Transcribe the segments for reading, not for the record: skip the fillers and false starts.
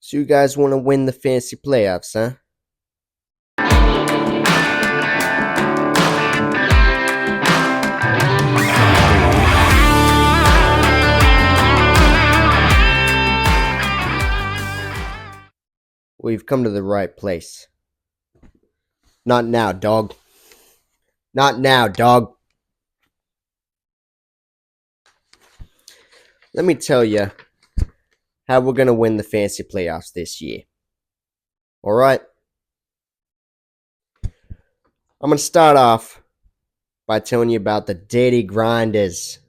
So you guys want to win the fantasy playoffs, huh? Well, you've come to the right place. Not now, dog. Not now, dog. Let me tell you how we're going to win the fantasy playoffs this year. All right? I'm going to start off by telling you about the dirty grinders.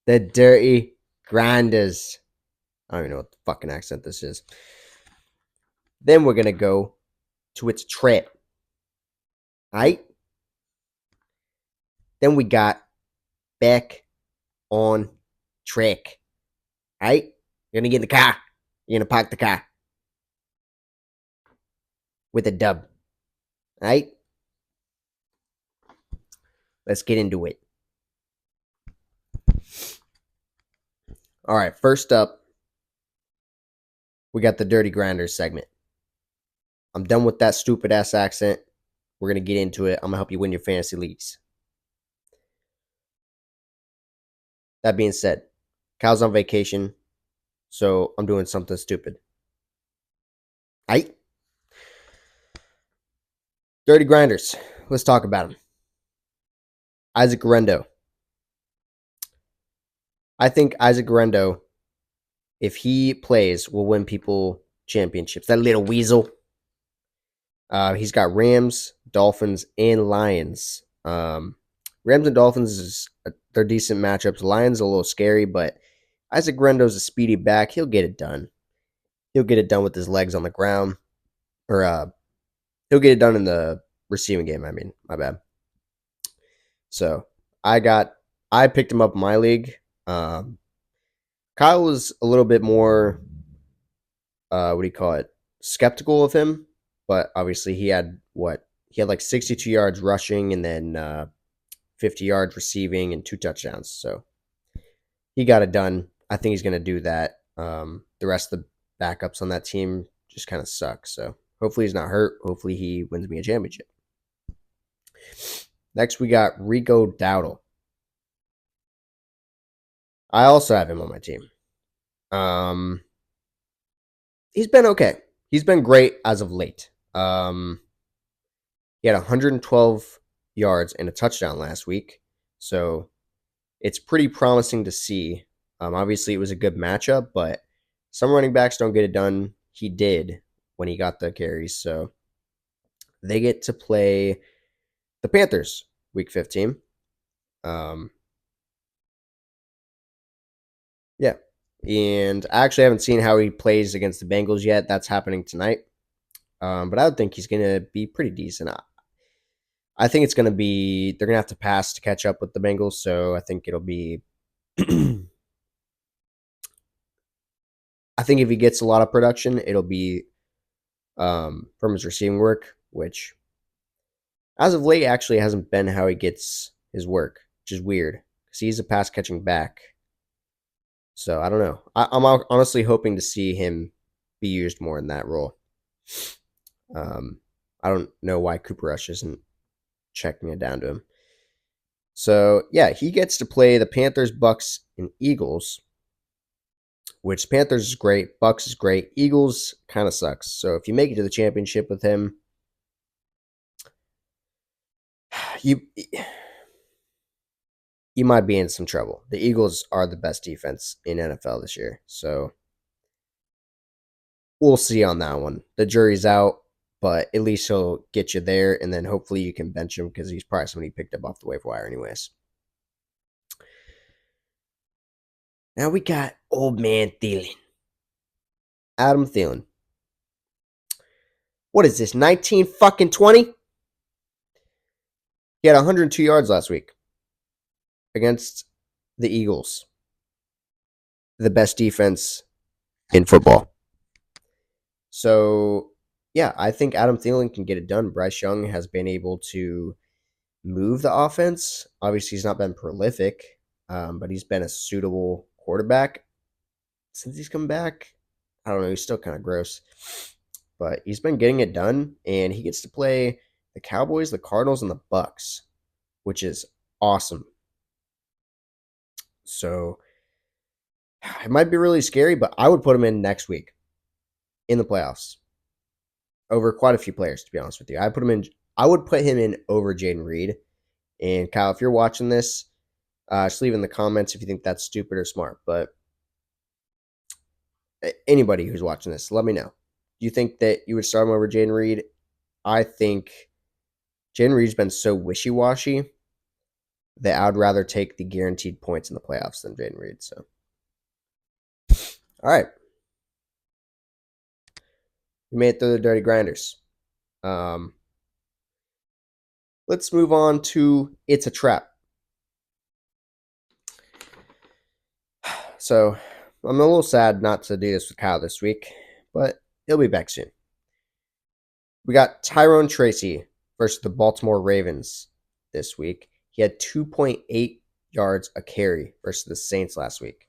The dirty grinders. I don't even know what the fucking accent this is. Then we're going to go to its trip. Right? Then we got back on track. Right? You're going to get in the car. You're going to park the car. With a dub. Right? Let's get into it. All right, first up, we got the Dirty Grinders segment. I'm done with that stupid ass accent. We're going to get into it. I'm going to help you win your fantasy leagues. That being said, Kyle's on vacation, so I'm doing something stupid. Aight? Dirty Grinders. Let's talk about him. Isaac Guerrero. I think Isaac Guerrero, if he plays, will win people championships. That little weasel. He's got Rams, Dolphins, and Lions. Rams and Dolphins they're decent matchups. Lions are a little scary, but Isaac Guerrero's a speedy back. He'll get it done. He'll get it done with his legs on the ground, or he'll get it done in the receiving game. I mean, my bad. So I picked him up in my league. Kyle was a little bit more, what do you call it? Skeptical of him, but obviously he had like 62 yards rushing and then 50 yards receiving and 2 touchdowns. So he got it done. I think he's going to do that. The rest of the backups on that team just kind of suck. So hopefully he's not hurt. Hopefully he wins me a championship. Next, we got Rico Dowdle. I also have him on my team. He's been okay. He's been great as of late. He had 112 yards and a touchdown last week. So it's pretty promising to see. Obviously, it was a good matchup, but some running backs don't get it done. He did when he got the carries. So they get to play the Panthers week 15. Yeah. And I actually haven't seen how he plays against the Bengals yet. That's happening tonight. But I would think he's going to be pretty decent. I think it's going to be, they're going to have to pass to catch up with the Bengals. So I think it'll be, I think if he gets a lot of production, it'll be from his receiving work, which as of late actually hasn't been how he gets his work, which is weird because he's a pass catching back. So I don't know. I'm honestly hoping to see him be used more in that role. I don't know why Cooper Rush isn't checking it down to him. So yeah, he gets to play the Panthers, Bucks, and Eagles. Which Panthers is great, Bucks is great, Eagles kind of sucks. So if you make it to the championship with him, you might be in some trouble. The Eagles are the best defense in NFL this year. So we'll see on that one. The jury's out, but at least he'll get you there, and then hopefully you can bench him because he's probably somebody picked up off the waiver wire anyways. Now we got old man Thielen. Adam Thielen. What is this, 19 fucking 20? He had 102 yards last week against the Eagles, the best defense in football. So, yeah, I think Adam Thielen can get it done. Bryce Young has been able to move the offense. Obviously, he's not been prolific, but he's been a suitable quarterback since he's come back. I don't know. He's still kind of gross, but he's been getting it done, and he gets to play the Cowboys, the Cardinals, and the Bucks, which is awesome. So it might be really scary, but I would put him in next week in the playoffs over quite a few players. To be honest with you, I put him in. I would put him in over Jaden Reed. And Kyle, if you're watching this, just leave in the comments if you think that's stupid or smart. But anybody who's watching this, let me know. Do you think that you would start him over Jaden Reed? I think Jaden Reed's been so wishy washy that I'd rather take the guaranteed points in the playoffs than Jaden Reed. So, all right, we made it through the dirty grinders. Um, let's move on to It's a Trap. So, I'm a little sad not to do this with Kyle this week, but he'll be back soon. We got Tyrone Tracy versus the Baltimore Ravens this week. He had 2.8 yards a carry versus the Saints last week.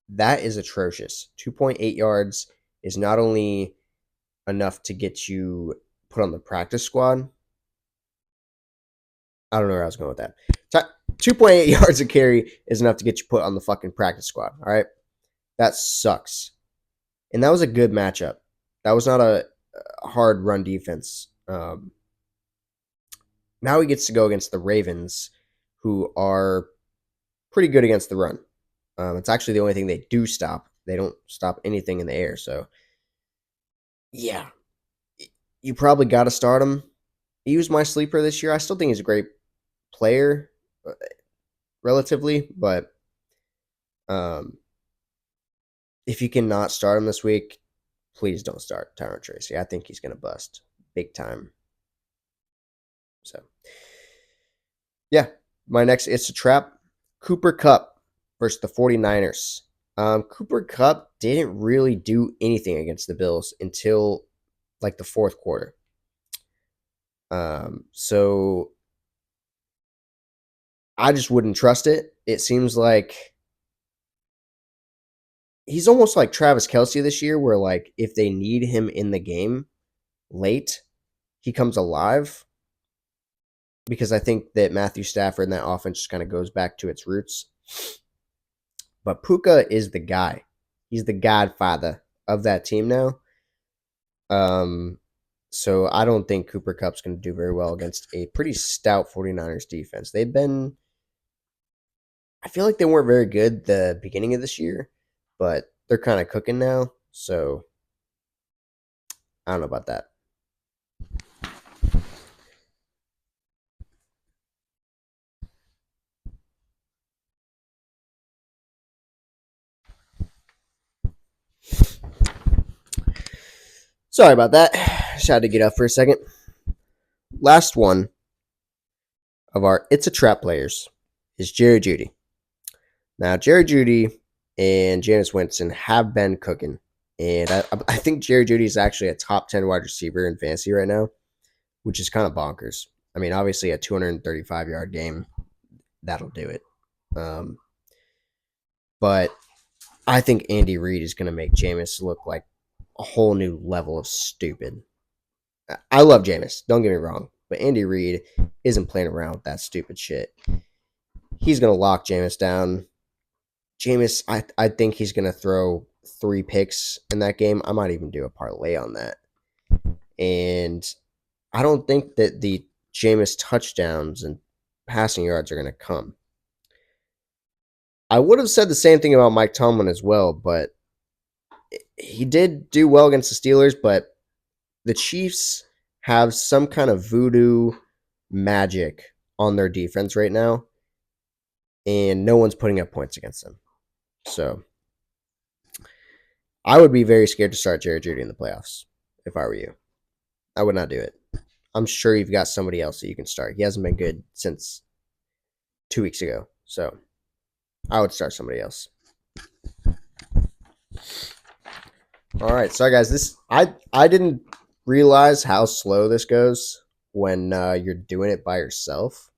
That is atrocious. 2.8 yards is not only enough to get you put on the practice squad. I don't know where I was going with that. 2.8 yards a carry is enough to get you put on the fucking practice squad. All right. That sucks. And that was a good matchup. That was not a hard run defense. Now he gets to go against the Ravens, who are pretty good against the run. It's actually the only thing they do stop. They don't stop anything in the air. So, yeah, you probably got to start him. He was my sleeper this year. I still think he's a great player, relatively, but if you cannot start him this week, please don't start Tyrone Tracy. I think he's going to bust big time. So, yeah, my next It's a Trap, Cooper Kupp versus the 49ers. Cooper Kupp didn't really do anything against the Bills until like the fourth quarter. So I just wouldn't trust it. It seems like he's almost like Travis Kelce this year, where like if they need him in the game late, he comes alive. Because I think that Matthew Stafford and that offense just kind of goes back to its roots. But Puka is the guy. He's the godfather of that team now. So I don't think Cooper Kupp's going to do very well against a pretty stout 49ers defense. They've been, I feel like they weren't very good the beginning of this year, but they're kind of cooking now. So I don't know about that. Sorry about that. Just had to get up for a second. Last one of our It's a Trap players is Jerry Jeudy. Now, Jerry Jeudy and Jameis Winston have been cooking. And I think Jerry Jeudy is actually a top 10 wide receiver in fantasy right now, which is kind of bonkers. I mean, obviously a 235-yard game, that'll do it. But I think Andy Reid is going to make Jameis look like a whole new level of stupid. I love Jameis, don't get me wrong, but Andy Reid isn't playing around with that stupid shit. He's going to lock Jameis down. Jameis, I think he's going to throw 3 picks in that game. I might even do a parlay on that. And I don't think that the Jameis touchdowns and passing yards are going to come. I would have said the same thing about Mike Tomlin as well, but he did do well against the Steelers, but the Chiefs have some kind of voodoo magic on their defense right now, and no one's putting up points against them. So I would be very scared to start Jerry Jeudy in the playoffs if I were you. I would not do it. I'm sure you've got somebody else that you can start. He hasn't been good since 2 weeks ago, so I would start somebody else. All right, sorry guys. I didn't realize how slow this goes when you're doing it by yourself,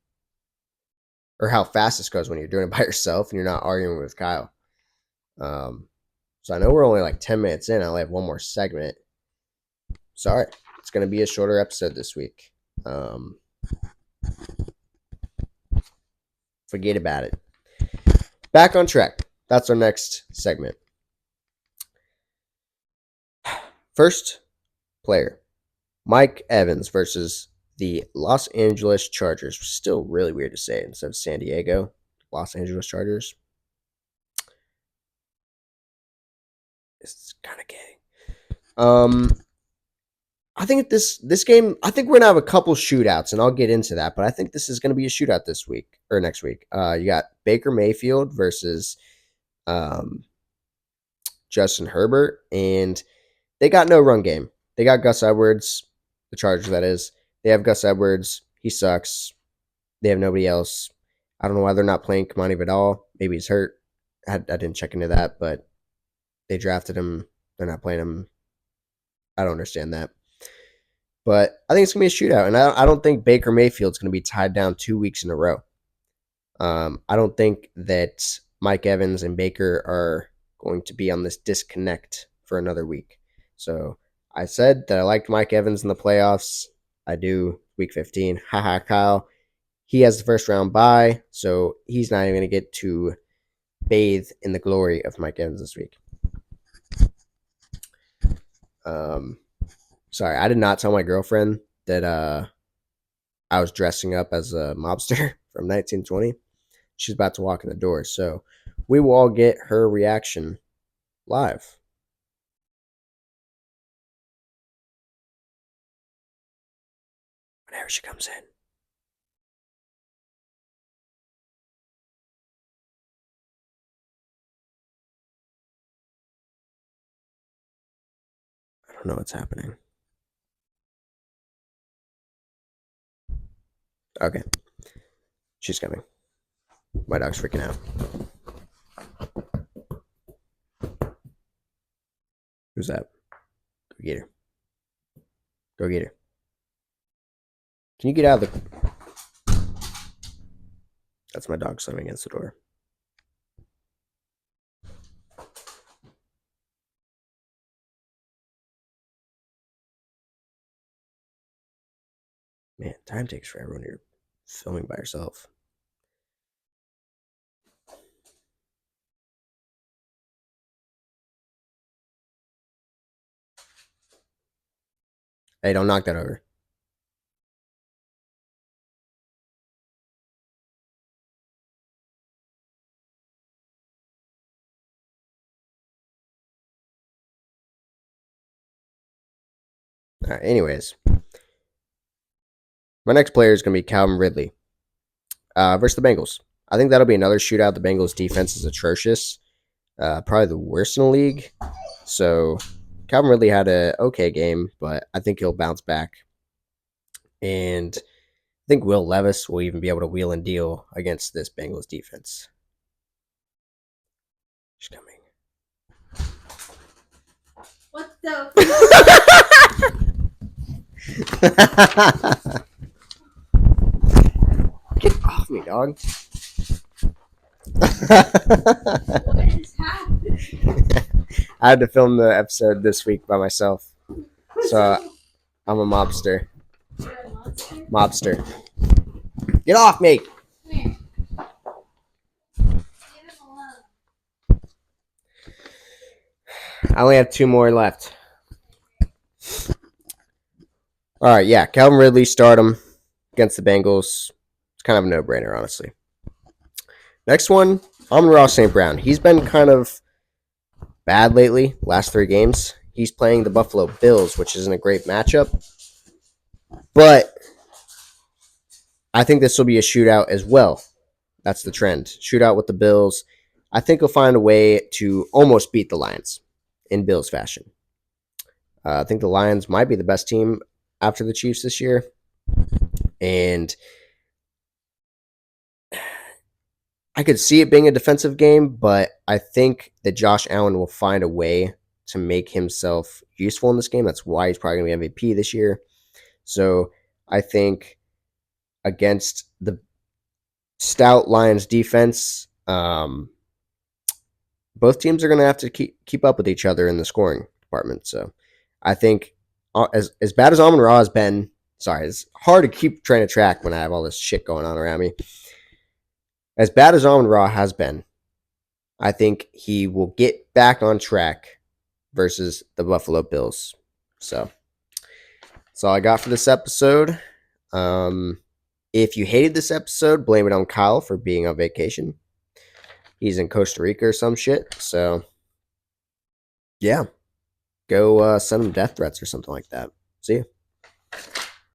or how fast this goes when you're doing it by yourself and you're not arguing with Kyle. So I know we're only like 10 minutes in. I only have one more segment. Sorry. It's going to be a shorter episode this week. Forget about it. Back on track. That's our next segment. First player, Mike Evans versus the Los Angeles Chargers. Still really weird to say instead of San Diego. Los Angeles Chargers. It's kind of gay. I think this game, I think we're gonna have a couple shootouts, and I'll get into that. But I think this is gonna be a shootout this week or next week. You got Baker Mayfield versus um, Justin Herbert, and they got no run game. They got Gus Edwards, the Chargers, that is. They have Gus Edwards. He sucks. They have nobody else. I don't know why they're not playing Kamani Vidal. Maybe he's hurt. I didn't check into that, but they drafted him. They're not playing him. I don't understand that. But I think it's going to be a shootout. And I don't think Baker Mayfield's going to be tied down 2 weeks in a row. I don't think that Mike Evans and Baker are going to be on this disconnect for another week. So I said that I liked Mike Evans in the playoffs. I do. Week 15. Haha, Kyle. He has the first round bye, so he's not even going to get to bathe in the glory of Mike Evans this week. Sorry, I did not tell my girlfriend that I was dressing up as a mobster from 1920. She's about to walk in the door, so we will all get her reaction live. Whenever she comes in. I don't know what's happening. Okay. She's coming. My dog's freaking out. Who's that? Go get her. Go get her. Can you get out of the... That's my dog slamming against the door. Man, time takes forever when you're filming by yourself. Hey, don't knock that over. All right, anyways. My next player is going to be Calvin Ridley versus the Bengals. I think that'll be another shootout. The Bengals' defense is atrocious. Probably the worst in the league. So Calvin Ridley had an okay game, but I think he'll bounce back. And I think Will Levis will even be able to wheel and deal against this Bengals defense. She's coming. What the? Get off me, dog. What is happening? I had to film the episode this week by myself. So I'm a mobster. You're a monster? Mobster. Get off me! Come here. Leave him alone. I only have 2 more left. All right, yeah. Calvin Ridley, start him against the Bengals. It's kind of a no-brainer, honestly. Next one, Amon-Ra St. Brown. He's been kind of bad lately, last 3 games. He's playing the Buffalo Bills, which isn't a great matchup. But I think this will be a shootout as well. That's the trend. Shootout with the Bills. I think he'll find a way to almost beat the Lions in Bills fashion. I think the Lions might be the best team after the Chiefs this year. And I could see it being a defensive game, but I think that Josh Allen will find a way to make himself useful in this game. That's why he's probably going to be MVP this year. So I think against the stout Lions defense, both teams are going to have to keep up with each other in the scoring department. So I think as bad as Amon Ra has been, sorry, it's hard to keep trying to track when I have all this shit going on around me. As bad as Amon Ra has been, I think he will get back on track versus the Buffalo Bills. So that's all I got for this episode. If you hated this episode, blame it on Kyle for being on vacation. He's in Costa Rica or some shit. So yeah, go send him death threats or something like that. See you.